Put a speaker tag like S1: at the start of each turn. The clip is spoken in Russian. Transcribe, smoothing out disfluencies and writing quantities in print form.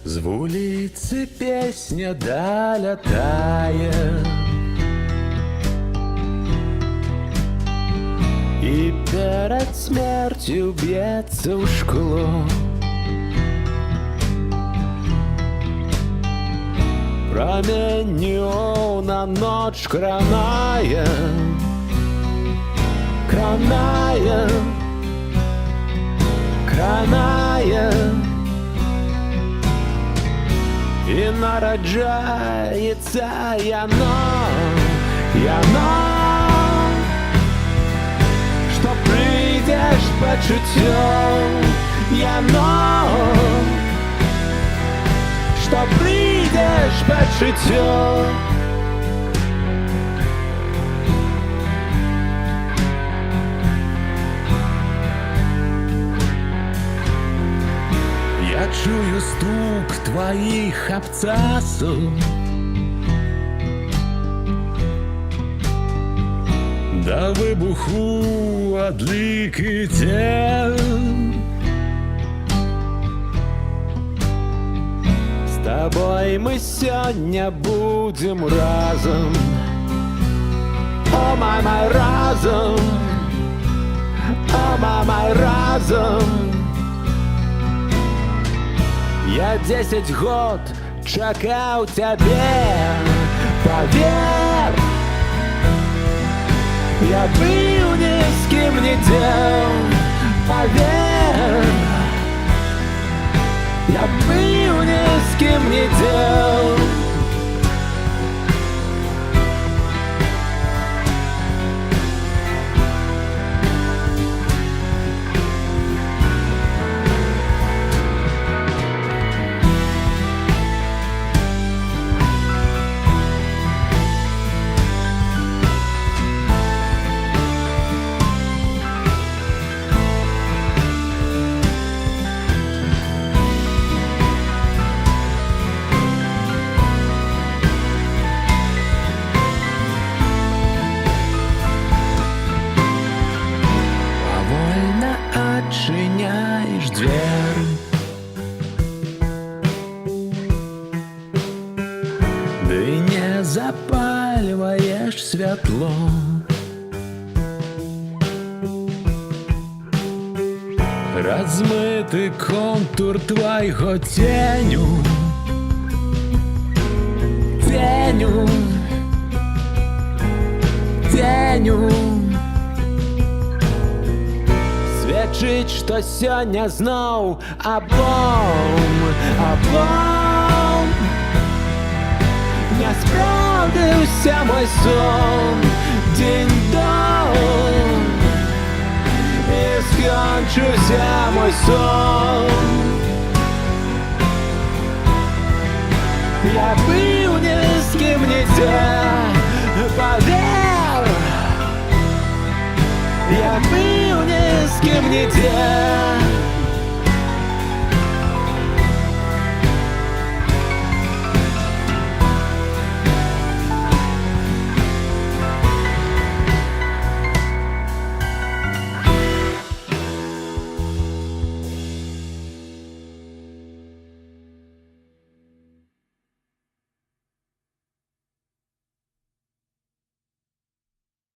S1: З вулицы песня долетает, и перед смертью бьется в шкло. Променю на ночь краная, краная, краная. И нараджается яно, что придешь почуттям, яно, что придешь почуттям. Я чую стук твоих абцасов, до выбуху одлики тел. С тобой мы сегодня будем разом, о мой разом, о мой разом. Я 10 год чакаў цябе, поверь, я быў ні з кім не дзел, поверь, я быў ні з кім не дзел. Отчиняешь дверь, ты не запаливаешь светло. Размытый контур твоего теню, теню, теню. Сведчыць, што сёння зноў абом не спраўдзіўся мой сон, дзень-дон, і скончыўся мой сон. Я быў ні з кім нідзе, паверь, я быў ні з кім нідзе.